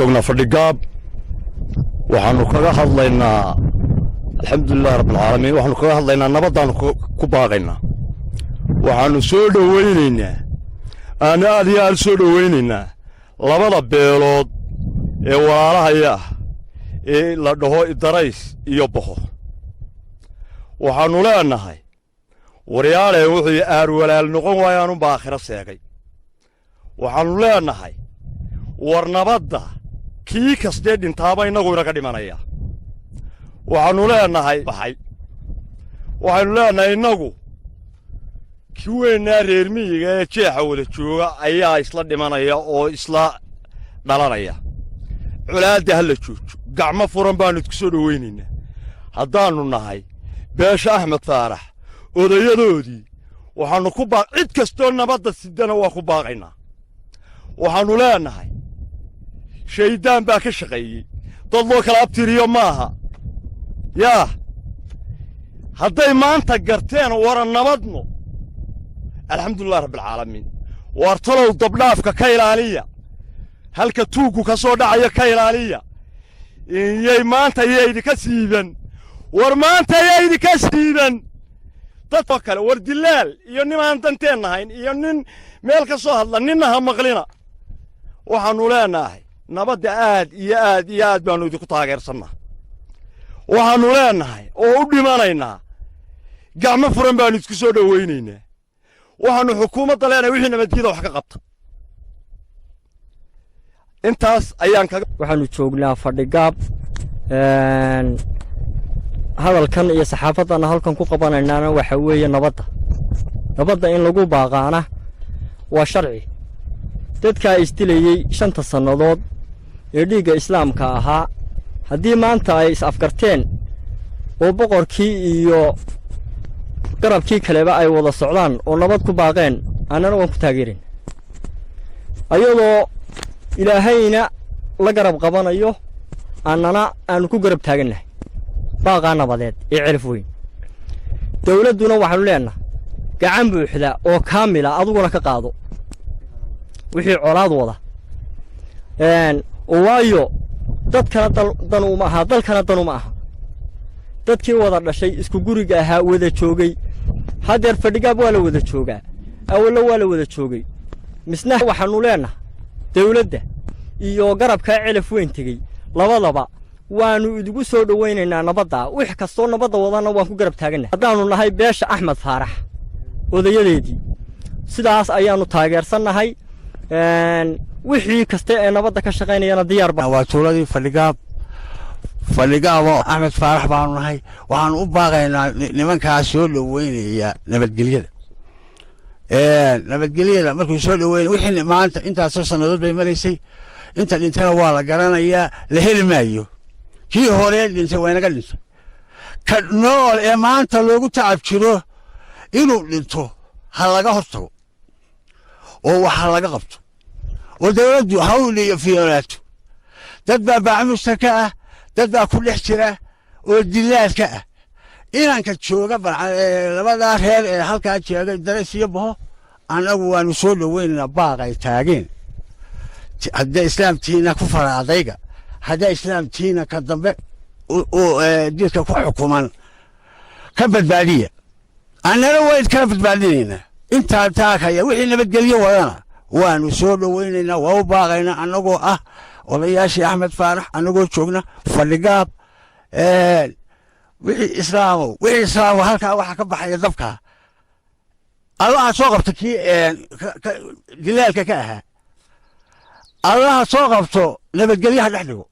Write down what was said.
joogna fadhigaab waxaanu kaga hadlaynaa alxamdulillaah rabbil caalamiin waxaanu kaga hadlaynaa nabadaanu ku baaqaynaa waxaanu soo dhawaynaynaa aad iyo aad soo dhawaynaynaa labada beelood ee walaalahaya ah ee la dhaho idarays iyo boho waxaanu leenahay waryaalee wuxuu aar walaal noqon waayaanu baakhira seegay waxaanu leenahay war nabadda kii kastee dhintaaba innagu inaga dhimanaya waxaanu leenahay waxaynu leenahay innagu kii weynaa reer miyiga ee jeexa wada jooga ayaa isla dhimanaya oo isla dhalanaya colaadda ha la joojo gacmo furan baannu idku soo dhawaynaynaa haddaannu nahay beesha axmed faarax odayadoodii waxaannu cid kastoo nabadda sidana waa ku baaqaynaa waxaannu leenahay shaydaan baa ka shaqeeyey dad loo kala abtiriyo maaha yaa hadday maanta garteen waran nabadno alxamdulilah rabbilcaalamiin waar talow dabdhaafka ka ilaaliya halka tuuggu ka soo dhacayo ka ilaaliya yay maanta yaydika siiban war maanta yaydika siiban dadoo kale war dilaal iyo nimaan danteen nahayn iyo nin meel ka soo hadla ninna ha maqlina waxaannu leenahay nabadda aad iyo aad iyo aad baannu idinku taageersannaa waxaannu leenahay oo u dhimanaynaa gacmo furan baannu isku soo dhawaynaynaa waxaannu xukuumadda leenahay wixii nabadgeda wax ka qabta intaas ayaan waxaannu joognaa fadhigaab hadalkan iyo saxaafadana halkan ku qabanaynaana waxa weeye nabadda in lagu baaqaana waa sharci dadkaa isdilayey 5 sannadood ee dhiigga islaamka ahaa haddii maanta ay is-afgarteen oo boqorkii iyo garabkii kaleba ay wada socdaan oo nabad ku baaqeen annana waan ku taageerin ayadoo ilaahayna la garab qabanayo annana aanu ku garab taagannahay baaqaa nabadeed ee celif weyn dawladduna waxaanu leenahay gacan buuxda oo kaamila aduguna ka qaado wixii colaad wada waayo dadkana dan uma aha dalkana dan uma aha dadkii wada dhashay isku guriga ahaa wada joogay haddeer fadhigaab waa la wada joogaa awallo waa la wada joogay misna waxaanu leenahay dawladda iyo garabka celif weyn tegey labadaba waannu idigu soo dhawaynaynaa nabadda wix kastoo nabadda wadana waan ku garab taagannahay haddaannu nahay beesha axmed faarax odayadeedii sidaas ayaannu taageersannahay wixii kasta ee nabadda ka shaqaynayana diyaar waa tuuladii fadhigaaboo axmed faarax baanu nahay waxaanu u baaqaynaa nimankaas soo dhaweynaya nabadgelyada markuu soo dhaweynay wixii maanta intaasoo sannadood bay maraysay inta dhintana waa la garanayaa la heli maayo kii horee dhintay waa inaga dhintay ka nool ee maanta loogu tacab jiro inuu dhinto ha laga hortago oo wax ha laga qabto oo dawladdu hawl iyo fiyoolaato dad baa baacamusta ka ah dad baa ku dhex jira oo dilaal ka ah inanka jooga labadaa reer ee halkaa jeegay dareys iyo boho annagu waannu soo dhawaynaynaa baaqay taageen hadday islaamtiina ku fara adayga hadday islaamtiina ka dambe jidka ku xukuman ka badbaadiya annana waa idkala badbaadinaynaa intaa taakaya wixii nabadgelyo wadana waannu soo dhawaynaynaa waa u baaqaynaa annagoo ah odayaashii axmed faarax annagoo joogna fadhigaab wixii islaamow halkaa waxaa ka baxaya dabkaa allaha soo qabta kii dilaalka ka ahaa allaha soo qabto nabadgelyaha dhex dhigo